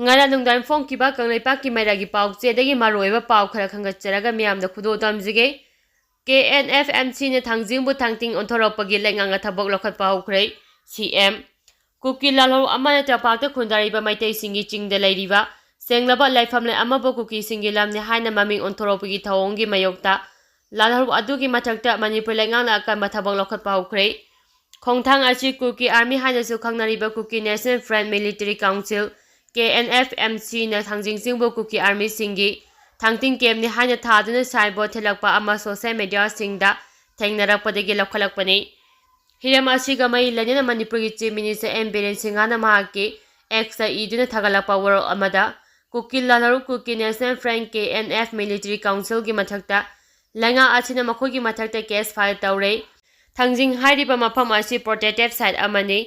ngara nungdan phong kiba kanglai pa ki mairagi pau che dagi maroiba pau khara khanga charaga miyam da khudo tamjige KNFMC ne thangjingbu thangting onthorapagi lenganga thabok lokhat pau khrei CM Kuki lalho amana tapak ta khundari ba maitai singi chingda lairiba senglaba laifamle amabo Kuki singi lamne haina maming onthorapagi thawongi mayokta lalho adugi mathakta Manipur lenganga akan mathabok lokhat pau khrei khongthang achi Kuki army haina su khangnariba Kuki National Front Military Council KNFMC na thangjingbu Kuki army singi thangting kem ni haina thaduna signboard thelakpa ama social media singda thengnarapodagi lokhalakpani Hiram asiga mai lanina Manipur ki Chief Minister M. Singana mahaki ex iduna thagalakpa waro amada Kuki lalaru Kuki National Front KNF Military Council ki mathakta langa achina makhogi mathakta case file tawre thangjing hairiba mafam asi protective site amani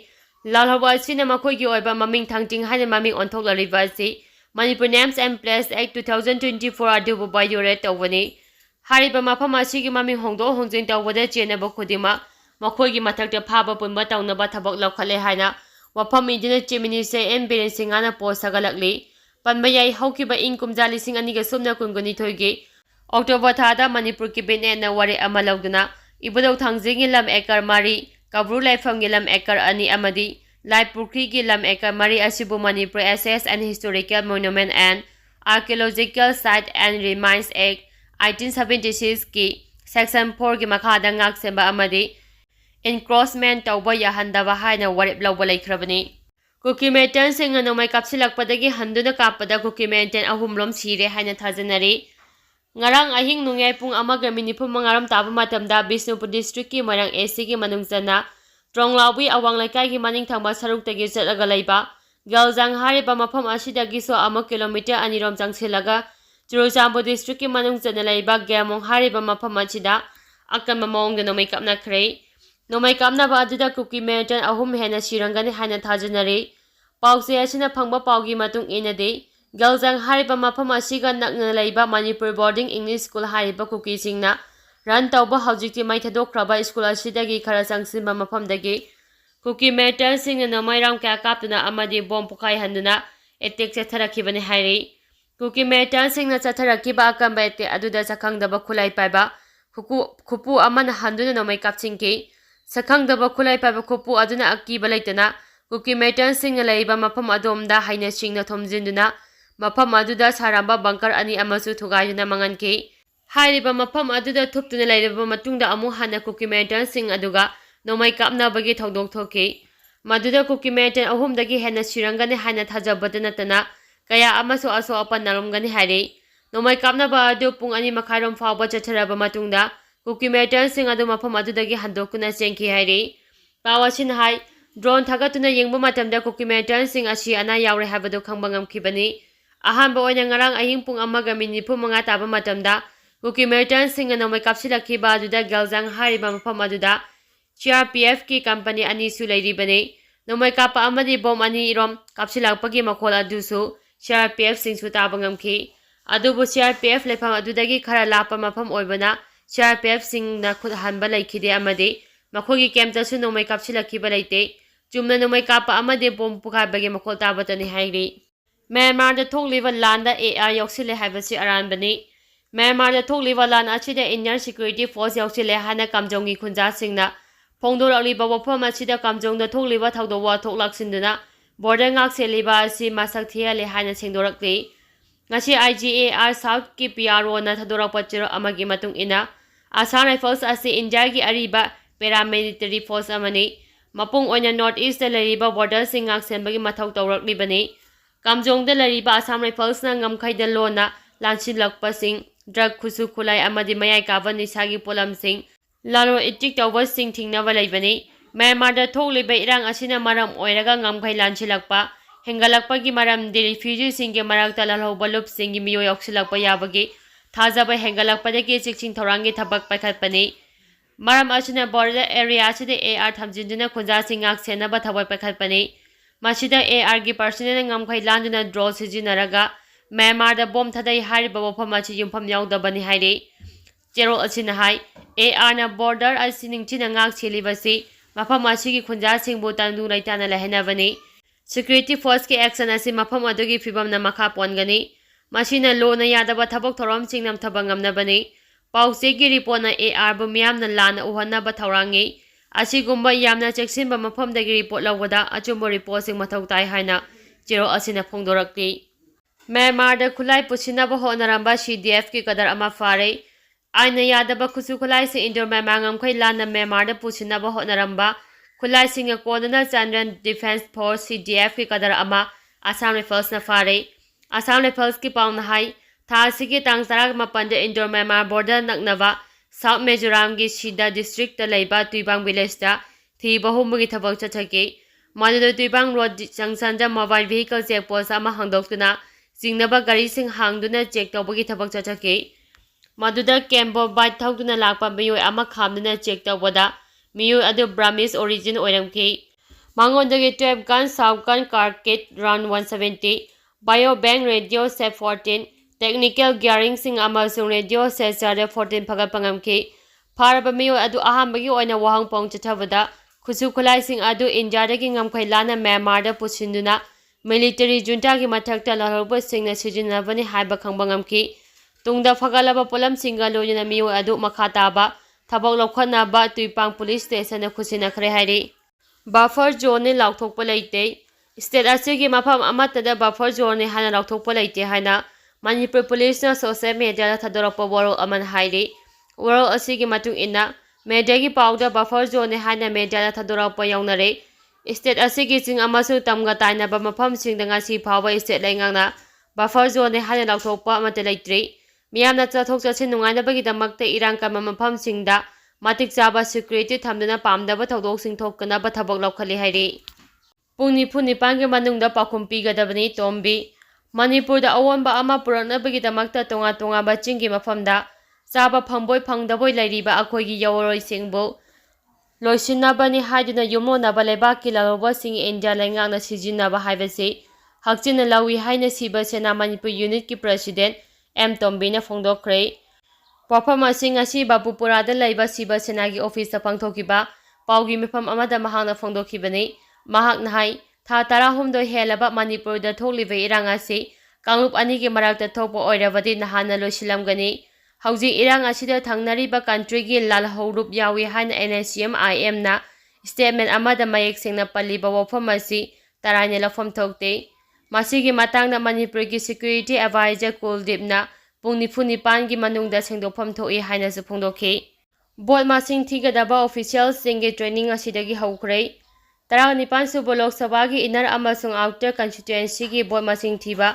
lalhawa asina makhogi oiba maming thangting haina maming onthoklariba asi Manipur Names and Place Act 2024 adubu bayore tawani hariba mafam asigi maming hongdo hongjing tawada chenaba khudima makhogi mathakta phaba punba tawnaba thabak lokhale haina wafam idina Chief Minister M. Singana post sagalakli panbayai haukiba inkumja lising aniga sumna kunguni thoigi October thada Manipur ki bine na wari amalawduna ibudau thangjing lam ekar mari kabru laifam lam ekar ani amadi Laipurkri ki lam ekar mari asibu Manipur SS and Historical Monument and Archaeological Site and Remains Act 1976 ki Section 4 ki makhada ngak semba amadi encroachment tawba yahandaba haina warip lawba laikhrabani Kuki militant singna Nongmei kapsilakpadagi handuna kappada Kuki militant ahumlom sire haina thajanari ngarang ahing nungyai pung amaga minipum mangaram taba matamda Bisnupur district ki marang AC ki manungchana Tronglaubi awang laikai ki maning thangba saruk tagi chalaga laiba Galjang hariba mafam asidagi so 1 kilometer anirom changsilaga Churachandpur district ki manungchana laiba Gamong hariba mafam achida akan mamongda Nongmei kapna khrei Nongmei kapna ba aduda Kuki militant ahum hena sirangani haina thajanari Paukse asina phangba paugi matung inade Galjang hariba mafam asiga nakna laiba Manipur Boarding English School hariba Kuki singna Ran tauba haujikti mai thadokraba school asidagi khara changsimba mafamdagi Kuki militant singna Nongmei ram kya kaptuna amadi bom pukai handuna attack chatharakibani hairi Kuki militant singna chatharakiba akamba attack aduda chakhangdaba khulai paiba khupu amana handuna Nongmei kapchingki sakhangdaba khulai paiba khupu aduna akiba laitana Kuki militant singna laiba mafam adomda haina singna thomjinduna mafam aduda saramba bunker ani amasu thugaiduna manganki Hairiba mafam aduda thuptuna lairaba matungda amu hana Kuki militant sing aduga Nongmei kapna bagi thodok thoki maduda Kuki militant ahumdagi hena sirangani haina thajabada natana kaya amasu aso apan narumgani hairi Nongmei kapna ba adu pung ani makharom fawba chatharaba matungda Kuki militant sing adu mafam adudagi handokuna chengki hairi pawasin hai drone thagatuna yengba matamda Kuki militant sing asi ana yaure habadu khangba ngamkhibani ahanba oina ngarang ahing pung amaga minipu manga taba matamda Kuki militant singna Nongmei kapsilakhiba aduda Galjang hariba mafam aduda CRPF ki company ani su lairibani Nongmei kapa amadi bom ani rom kapsilakpagi makhol adusu CRPF singsu taba ngamki adubu CRPF lepham adudagi khara lapa mafam oibana CRPF singna khud hanba laikhide amadi makhogi kemta su Nongmei kapsilakhiba laite chumna Nongmei kapa amadi bom pukharbagi makhol tabatani hairi Myanmar da thokliba landa AR yoksile haibasi aranbani Myanmar da thokliba lan achida Indian Security Force yoksile hana kamjongi khunja singna Phongdoraliba wafam achida kamjongda thokliba thawdowa thoklaksinduna border ngak seliba asi masak thiale hana sengdorakli ngasi IGAR South ki PRO na thadorakpa chiro amagi matung ina Assam Rifles asi India gi ariba paramilitary force amani mapung oina North East da lariba border singak senbagi mathau tawraklibani kamjongda lariba Assam Rifles na ngamkhaida lona lanchilakpa sing drug khusu khulai amadi mayai kaba nisagi polam sing lalo itik tawba sing thingnaba laibani Myanmar da thokliba irang asina maram oiraga ngamkhai lanchilakpa hengalakpagi maram de refugee singge marakta lalhoba lup singi miyo yoksilakpa yabagi thajaba hengalakpadagi chikching thorangi thabak paikhatpani maram asina border area asida AR thamjinduna khunja singak senaba thabak paikhatpani masida AR gi personnel ngamkhai landuna drone sijinaraga Myanmar da bom thadai hariba wafam achi yumpham yaudabani hairi Chero asina hai AR na border asi ningchina ngak chelibasi mafam asigi khunja singbu tandu laitana lahenabani Security Force ki action asi mafam adugi fibamna makha pongani masina lona yadaba thabok thorom singnam thabangam nabani pause ki report na AR bu miyamna lana uhanna ba thaurangi asigumba yamna cheksinba mafam dagi report lawada achumbo report sing mathau tai haina jero asina phongdorakti Myanmar da khulai pusinaba honaramba CDF ki kadar ama fare aina yadaba khusu khulai se indoor mamangam khoi lana Myanmar da pusinaba honaramba khulai singa kodana Chandran Defense Force CDF ki kadar ama Assam Rifles na fare Assam Rifles ki pauna hai tha sigi tang sarak mapanda indoor Myanmar border naknava South Mizoram ki Sida district ta leiba Tuibang village ta thi bahumugi thabak chathake maduda Tuibang road junction da mobile vehicle checkpost ama hangdoktuna singnaba gari sing hangduna check tawbagi thabak chathake maduda Kembo bite thawduna lakpa miyoi ama khamduna check tawbada miyoi adu Brahmins origin oiramke mangondagi 12 gun south gun car kit round 170 bio bank radio set 14 technical gearing sing amasung radio set 14 phagat pangamke pharaba miyoi adu ahambagi oina wahang pong chathabada khusu khulai sing adu India dagi ngamkhai lana Myanmar da pusinduna military junta ki mathakta lahoba singna sijinabani haiba khangba ngamki tungda phagalaba polam singa loyina miyoi adu makhataba thabak lokhanaba Tuipang police station na khusina khre hairi buffer zone ni laukthokpa leite state asigi mafam amatada buffer zone ni hana laukthokpa leite haina Manipur police na social media da thadorapa world aman hairi world asigi matung ina media gi pawda buffer zone ni hana media da thadorapa yaunare state asigi sing amasu tamga tainaba mafam singda ngasi phawa state laingangna buffer zone ni hana laukthokpa amate leitri miyamna chathok chachin nungainabagi damakte irang kama mafam singda matik chaba security thamduna pamdaba thodok sing thokkanaba thabak laukhali hairi pungni phuni pange manungda pakhum pigadabani tombi Manipur da awonba ama puraknabagi damakta tonga tonga ba chingi mafamda chaba phangboi phangdaboi lairiba akhoigi yaworoi singbu loisinabani haiduna yumonaba lebaki laloba sing India laingangna sijinaba haibasi hakchina lawi haina siba sena Manipur unit ki president M Tombina phongdokre Wafam asing asi Bapupura da laiba siba senagi office ta pangthokiba paugi mifam amada mahangna phongdokhibani mahak nahai tha tarahumdoi helaba Manipur da thokliba irang asi kanglup ani ki marakta thokpa oirabadi nahana loisilamgani hauji irang asida thangnariba country gi lal haurup yawi haina NSCM IM na statement amada mayek singna palliba wafam asi taraine lafam thokte masigi matangna Manipur gi security advisor Kuldip na pungni phuni pangi manungda sengdopam thoi haina su phongdokhi bot masing thigadaba official singe training asidagi haukrei 19 subo lok sabha gi inner amasung outer constituency gi bot masing thiba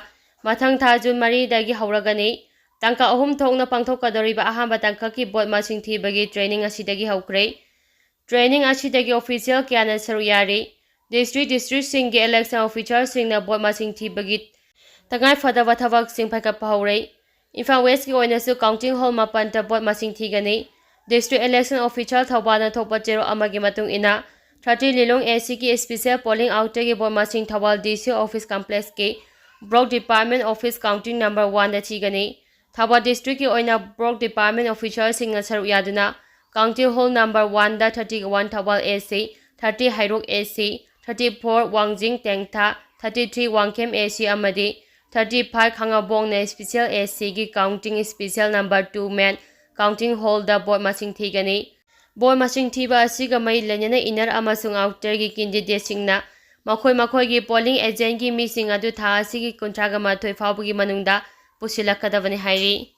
mathang tha June 3 dagi hauragani tangka ahum thokna pangthokadoriba ahamba tangka ki bot masing thibagi training asidagi haukrei training asidagi official kyana saruyari district singe election officer singna bot masing thibagi tangai fadaba thabak sing phaka paurei Imphal West ki oina su counting hall mapan ta bot masing thigani district election official thawbana thokpa chero amagi matung ina 30 Lilong AC ki special polling outer ki bot masing thawal DC office complex ki block department office counting number 1 da thigani Thawal district ki oina block department official singa saru yaduna counting hall number 1 da 31 Thawal AC 30 Hairok AC 34 Wangjing Tengtha 33 Wangkem AC amadi 35 Khangabong na special AC gi counting special number 2 man counting hall da board masing thigani board masing thiba asiga mai lenena inner amasung outer gi candidate singna makhoi gi polling agent gi mi sing adu tha asigi kuntraga ma thoi phawbugi manungda pusilakadabani hairi